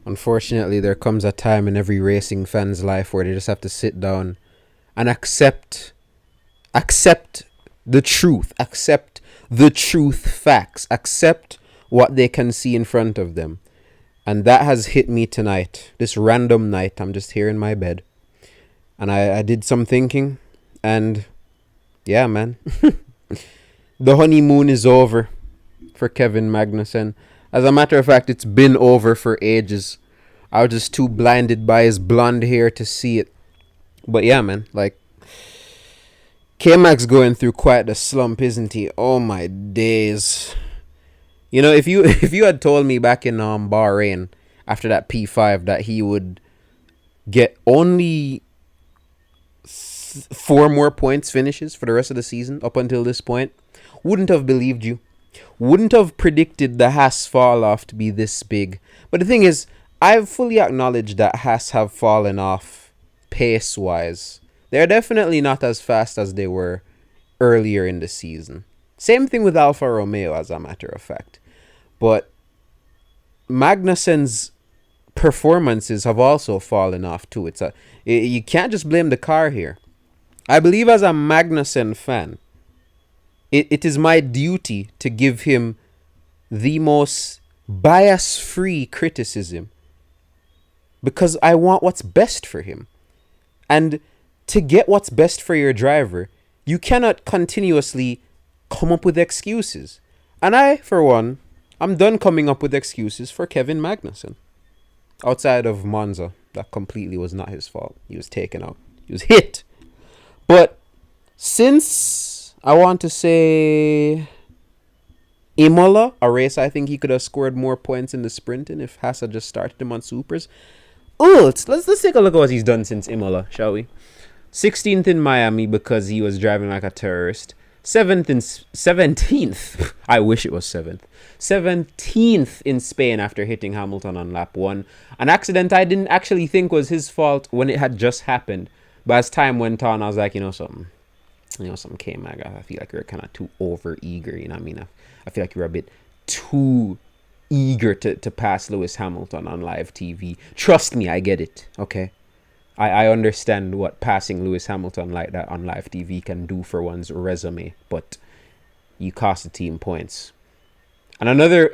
Unfortunately, there comes a time in every racing fan's life where they just have to sit down and accept the truth facts, accept what they can see in front of them. And that has hit me tonight, this random night. I'm just here in my bed. And I did some thinking. And yeah, man. The honeymoon is over for Kevin Magnussen. As a matter of fact, it's been over for ages. I was just too blinded by his blonde hair to see it. But yeah, man. Like, K-Mag's going through quite a slump, isn't he? Oh my days. You know, if you had told me back in Bahrain after that P5 that he would get only 4 more points finishes for the rest of the season up until this point, wouldn't have believed you. Wouldn't have predicted the Haas fall off to be this big. But the thing is, I've fully acknowledged that Haas have fallen off pace-wise. They're definitely not as fast as they were earlier in the season. Same thing with Alfa Romeo, as a matter of fact. But Magnussen's performances have also fallen off too. You can't just blame the car here. I believe as a Magnussen fan, it is my duty to give him the most bias-free criticism because I want what's best for him. And to get what's best for your driver, you cannot continuously come up with excuses. And I, for one, I'm done coming up with excuses for Kevin Magnussen. Outside of Monza, that completely was not his fault. He was taken out. He was hit. But since, I want to say, Imola, a race I think he could have scored more points in the sprinting if Haas had just started him on supers. Oh, let's take a look at what he's done since Imola, shall we? 16th in Miami because he was driving like a terrorist. 17th. I wish it was 7th. 17th in Spain after hitting Hamilton on lap 1. An accident I didn't actually think was his fault when it had just happened. But as time went on, I was like, something K-Mag. I feel like you're kind of too over eager. You know what I mean? I feel like you're a bit too eager to pass Lewis Hamilton on live TV. Trust me, I get it. Okay. I understand what passing Lewis Hamilton like that on live TV can do for one's resume, but you cost the team points. And another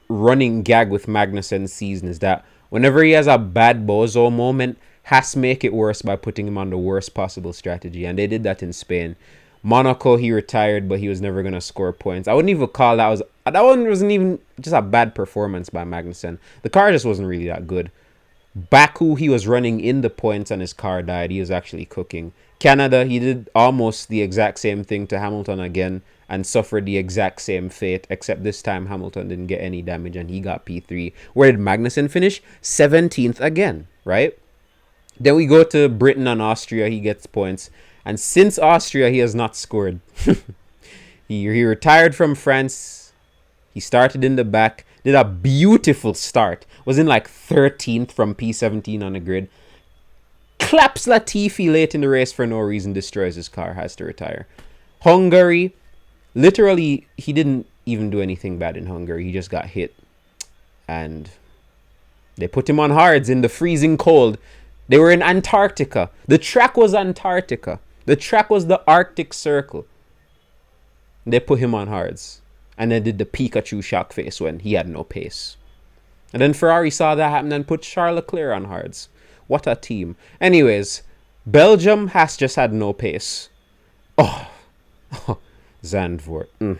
running gag with Magnussen's season is that whenever he has a bad bozo moment, Haas make it worse by putting him on the worst possible strategy, and they did that in Spain. Monaco, he retired, but he was never going to score points. I wouldn't even call that one wasn't even just a bad performance by Magnussen. The car just wasn't really that good. Baku, he was running in the points and his car died. He was actually cooking. Canada, he did almost the exact same thing to Hamilton again and suffered the exact same fate, except this time Hamilton didn't get any damage and he got P3. Where did Magnussen finish? 17th again, right? Then we go to Britain and Austria. He gets points. And since Austria, he has not scored. He retired from France. He started in the back. Did a beautiful start. Was in like 13th from P17 on the grid. Claps Latifi late in the race for no reason. Destroys his car. Has to retire. Hungary. Literally, he didn't even do anything bad in Hungary. He just got hit. And they put him on hards in the freezing cold. They were in Antarctica. The track was Antarctica. The track was the Arctic Circle. They put him on hards. And then did the Pikachu shock face when he had no pace. And then Ferrari saw that happen and put Charles Leclerc on hards. What a team. Anyways, Belgium has just had no pace. Oh Zandvoort.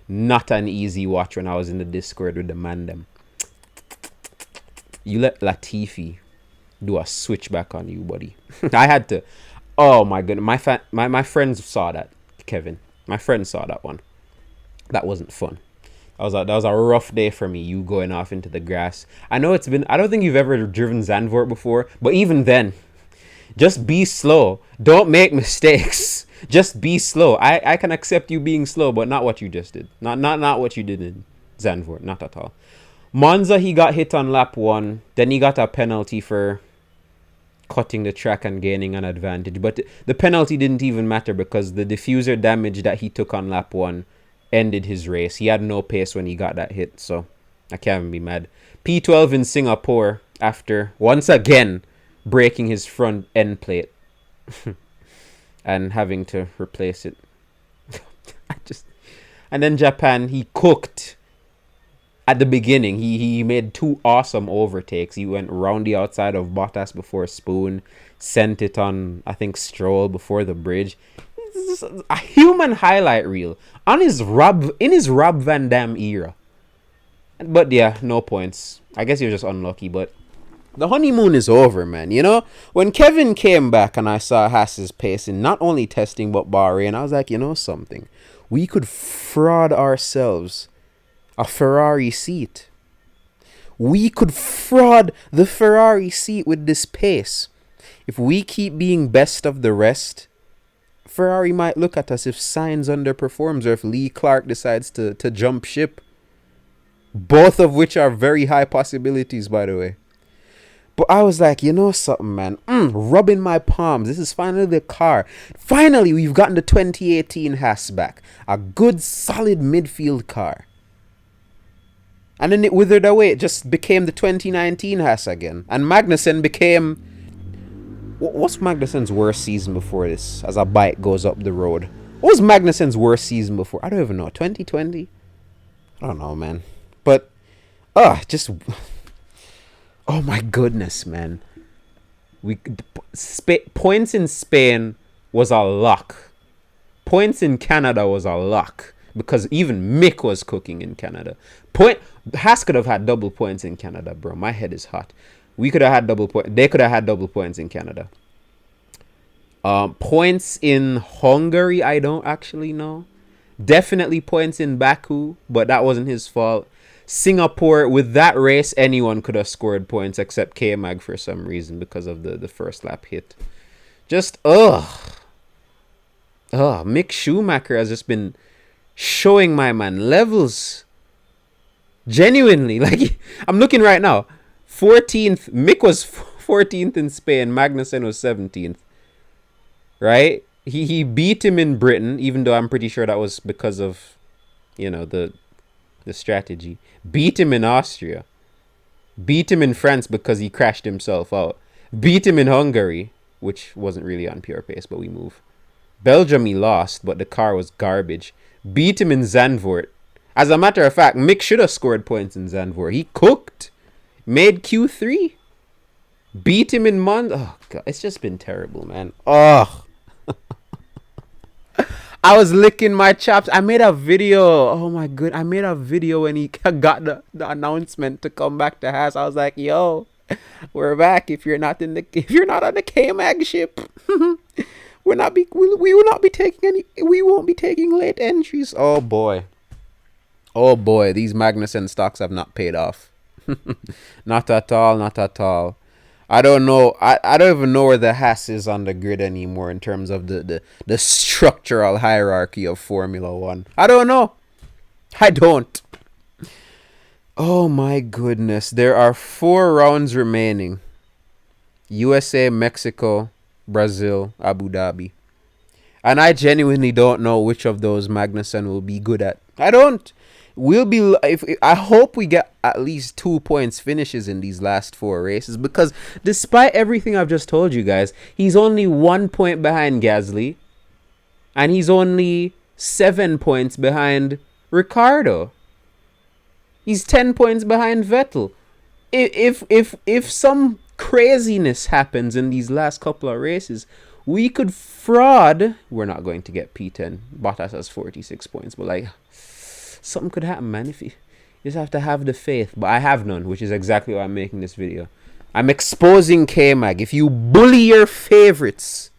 Not an easy watch when I was in the Discord with the man them. You let Latifi do a switchback on you, buddy. I had to. Oh my goodness. My friends saw that, Kevin. My friends saw that one. That wasn't fun. That was a rough day for me, you going off into the grass. I know I don't think you've ever driven Zandvoort before, but even then, just be slow. Don't make mistakes. Just be slow. I can accept you being slow, but not what you just did. Not what you did in Zandvoort. Not at all. Monza, he got hit on lap 1. Then he got a penalty for cutting the track and gaining an advantage. But the penalty didn't even matter because the diffuser damage that he took on lap 1 ended his race. He had no pace when he got that hit. So I can't even be mad. P12 in Singapore after once again breaking his front end plate and having to replace it. I just And then Japan, he cooked at the beginning. He made two awesome overtakes. He went round the outside of Bottas before Spoon, sent it on, I think, Stroll before the bridge. This is a human highlight reel on his Rob Van Dam era. But yeah, no points. I guess he was just unlucky, but the honeymoon is over, man. You know, when Kevin came back and I saw Haas's pace in not only testing but Bahrain, I was like, you know something? We could fraud ourselves a Ferrari seat. We could fraud the Ferrari seat with this pace. If we keep being best of the rest, Ferrari might look at us if Sainz underperforms or if Lee Clark decides to jump ship. Both of which are very high possibilities, by the way. But I was like, you know something, man? Rubbing my palms. This is finally the car. Finally, we've gotten the 2018 Haas back. A good, solid midfield car. And then it withered away. It just became the 2019 Haas again. And Magnussen became... What's Magnussen's worst season before this? As a bike goes up the road. What was Magnussen's worst season before? I don't even know. 2020? I don't know, man. But... just... Oh my goodness, man. Points in Spain was a lock. Points in Canada was a lock. Because even Mick was cooking in Canada. Haas could have had double points in Canada, bro. My head is hot. We could have had double points. They could have had double points in Canada. Points in Hungary, I don't actually know. Definitely points in Baku, but that wasn't his fault. Singapore, with that race, anyone could have scored points except K-Mag for some reason because of the first lap hit. Just, Mick Schumacher has just been showing my man levels. Genuinely. Like, I'm looking right now. 14th. Mick was 14th in Spain. Magnussen was 17th. Right? He beat him in Britain, even though I'm pretty sure that was because of, the strategy. Beat him in Austria. Beat him in France because he crashed himself out. Beat him in Hungary, which wasn't really on pure pace, but we move. Belgium he lost, but the car was garbage. Beat him in Zandvoort. As a matter of fact, Mick should have scored points in Zandvoort. He cooked. Made Q3. Beat him in Oh, God. It's just been terrible, man. Oh. I was licking my chops. I made a video. Oh, my God. I made a video when he got the announcement to come back to Haas. I was like, yo, we're back. If you're not on the K-Mag ship, we will not be taking late entries. Oh boy, these Magnussen stocks have not paid off. Not at all. I don't know. I don't even know where the Haas is on the grid anymore in terms of the structural hierarchy of Formula One. I don't know. I don't. Oh my goodness. There are 4 rounds remaining. USA, Mexico, Brazil, Abu Dhabi. And I genuinely don't know which of those Magnussen will be good at. I don't. I hope we get at least 2 points finishes in these last 4 races, because despite everything I've just told you guys, he's only 1 point behind Gasly, and he's only 7 points behind Ricciardo. He's 10 points behind Vettel. If some craziness happens in these last couple of races, we could fraud. We're not going to get P10. Bottas has 46 points, but like, something could happen, man. If you just have to have the faith. But I have none, which is exactly why I'm making this video. I'm exposing K-Mag. If you bully your favorites,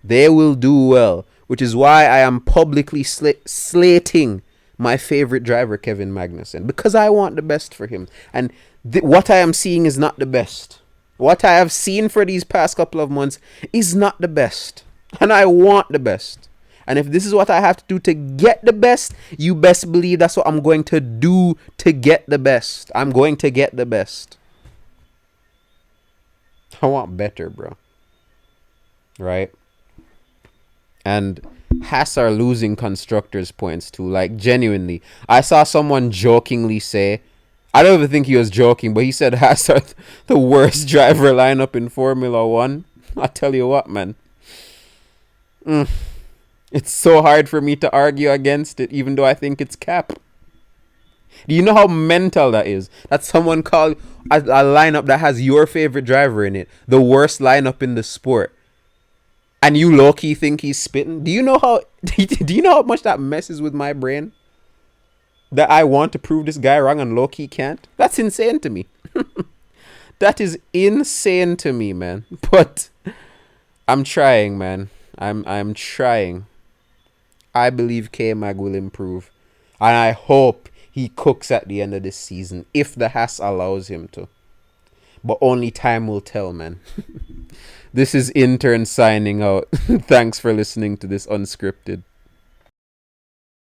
they will do well. Which is why I am publicly slating my favorite driver, Kevin Magnussen. Because I want the best for him. And what I am seeing is not the best. What I have seen for these past couple of months is not the best. And I want the best. And if this is what I have to do to get the best, you best believe that's what I'm going to do to get the best. I'm going to get the best. I want better, bro. Right? And Haas are losing constructors' points too. Like, genuinely. I saw someone jokingly say, I don't even think he was joking, but he said Haas are the worst driver lineup in Formula One. I tell you what, man. It's so hard for me to argue against it, even though I think it's cap. Do you know how mental that is? That someone called a lineup that has your favorite driver in it the worst lineup in the sport, and you low-key think he's spitting? Do you know how? Do you know how much that messes with my brain? That I want to prove this guy wrong and low-key can't? That's insane to me. That is insane to me, man. But I'm trying, man. I'm trying. I believe K-Mag will improve. And I hope he cooks at the end of this season, if the Haas allows him to. But only time will tell, man. This is Intern signing out. Thanks for listening to this unscripted.